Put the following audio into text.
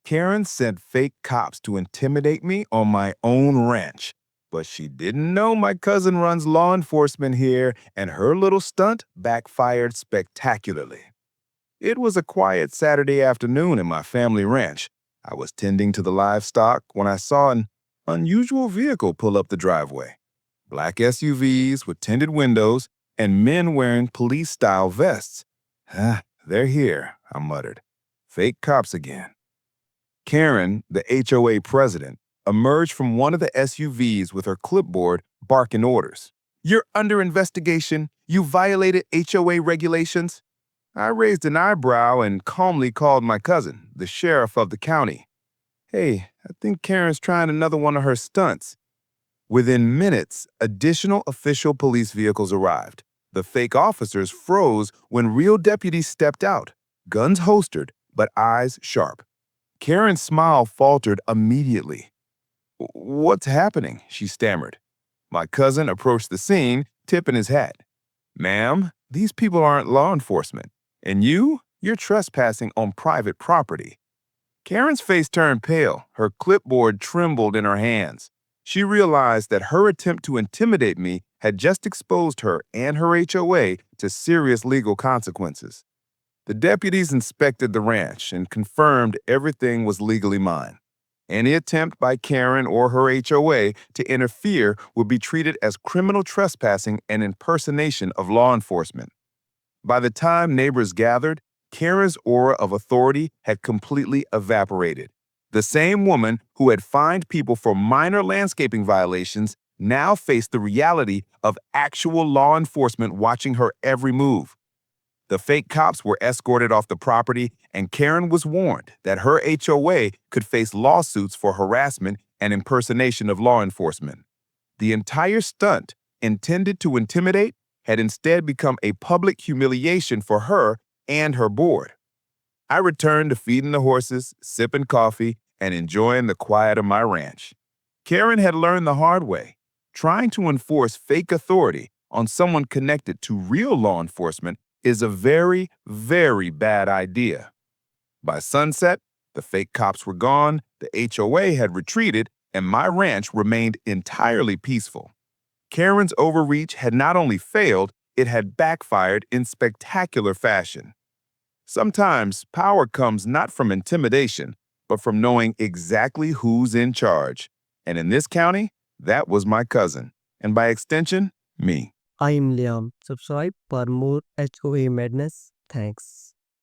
Karen sent fake cops to intimidate me on my own ranch. But she didn't know my cousin runs law enforcement here, and her little stunt backfired spectacularly. It was a quiet Saturday afternoon in my family ranch. I was tending to the livestock when I saw an unusual vehicle pull up the driveway. Black SUVs with tinted windows and men wearing police-style vests. Ah, they're here, I muttered. Fake cops again. Karen, the HOA president, emerged from one of the SUVs with her clipboard barking orders. "You're under investigation. You violated HOA regulations." I raised an eyebrow and calmly called my cousin, the sheriff of the county. "Hey, I think Karen's trying another one of her stunts." Within minutes, additional official police vehicles arrived. The fake officers froze when real deputies stepped out, guns holstered, but eyes sharp. Karen's smile faltered immediately. "What's happening?" she stammered. My cousin approached the scene, tipping his hat. "Ma'am, these people aren't law enforcement. And you're trespassing on private property." Karen's face turned pale. Her clipboard trembled in her hands. She realized that her attempt to intimidate me had just exposed her and her HOA to serious legal consequences. The deputies inspected the ranch and confirmed everything was legally mine. Any attempt by Karen or her HOA to interfere would be treated as criminal trespassing and impersonation of law enforcement. By the time neighbors gathered, Karen's aura of authority had completely evaporated. The same woman who had fined people for minor landscaping violations now faced the reality of actual law enforcement watching her every move. The fake cops were escorted off the property, and Karen was warned that her HOA could face lawsuits for harassment and impersonation of law enforcement. The entire stunt, intended to intimidate, had instead become a public humiliation for her and her board. I returned to feeding the horses, sipping coffee, and enjoying the quiet of my ranch. Karen had learned the hard way. Trying to enforce fake authority on someone connected to real law enforcement is a very, very bad idea. By sunset, the fake cops were gone, the HOA had retreated, and my ranch remained entirely peaceful. Karen's overreach had not only failed, it had backfired in spectacular fashion. Sometimes power comes not from intimidation, but from knowing exactly who's in charge. And in this county, that was my cousin, and by extension, me. I am Liam. Subscribe for more HOA madness. Thanks.